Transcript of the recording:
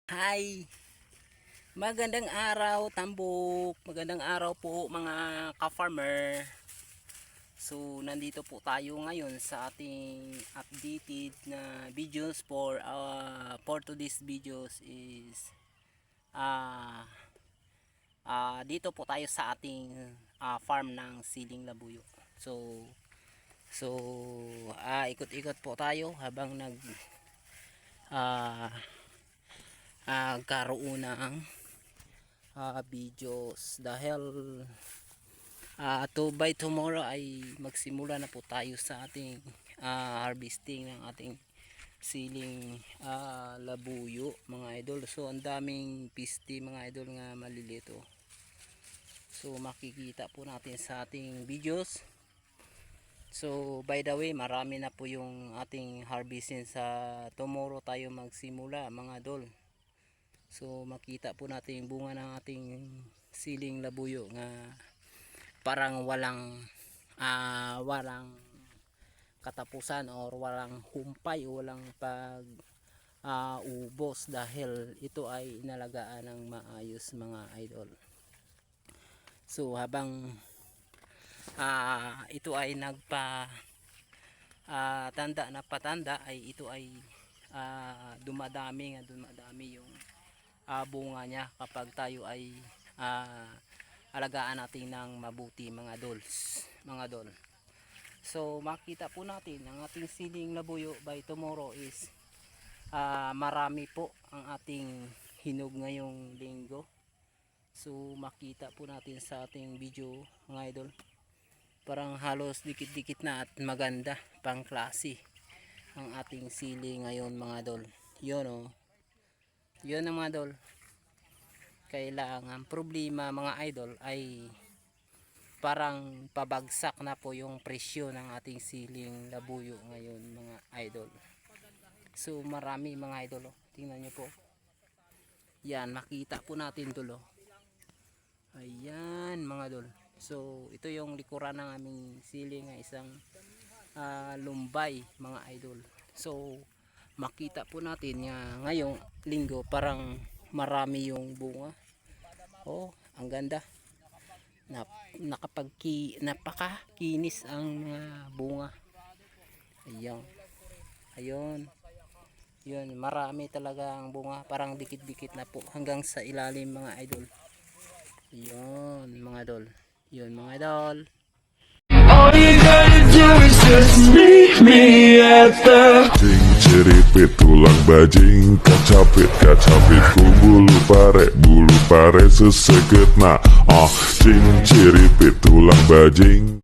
Hi! Magandang araw, Tambok. Magandang araw po mga ka-farmer. So, nandito po tayo ngayon sa ating updated na videos for today's videos is dito po tayo sa ating farm ng siling labuyo. So ikot-ikot po tayo habang karoon ng videos dahil by tomorrow ay magsimula na po tayo sa ating harvesting ng ating siling labuyo mga idol. So ang daming piste mga idol nga malilito, so makikita po natin sa ating videos. So by the way, marami na po yung ating harvesting sa tomorrow tayo magsimula mga idol. So makita po natin yung bunga ng ating siling labuyo nga parang walang katapusan or walang humpay o walang ubos dahil ito ay inalagaan ng maayos mga idol. So habang ito ay tanda na patanda ay ito ay dumadami yung bunga niya kapag tayo ay alagaan natin ng mabuti mga dol. So makita po natin ang ating siling labuyo by tomorrow is marami po ang ating hinog ngayong linggo. So makita po natin sa ating video mga idol, parang halos dikit-dikit na at maganda pang klase ang ating sili ngayon mga idol. Yun o, yun ang mga idol. Kailangan problema mga idol ay parang pabagsak na po yung presyo ng ating siling labuyo ngayon mga idol. So marami mga idol, tingnan nyo po yan, makita po natin dulo. Ayan mga idol. So ito yung likuran ng aming siling nga isang lumbay mga idol. So makita po natin nga ngayong linggo parang marami yung bunga. Oh, ang ganda. Napakakinis ang mga bunga. Ayun. Yun, marami talaga ang bunga, parang dikit-dikit na po hanggang sa ilalim mga idol. Yun mga idol. Yun mga idol. All you gotta do is just meet me at the Ceripit tulang bajing, kacapit ku bulu pare seseget na ceripit tulang bajing.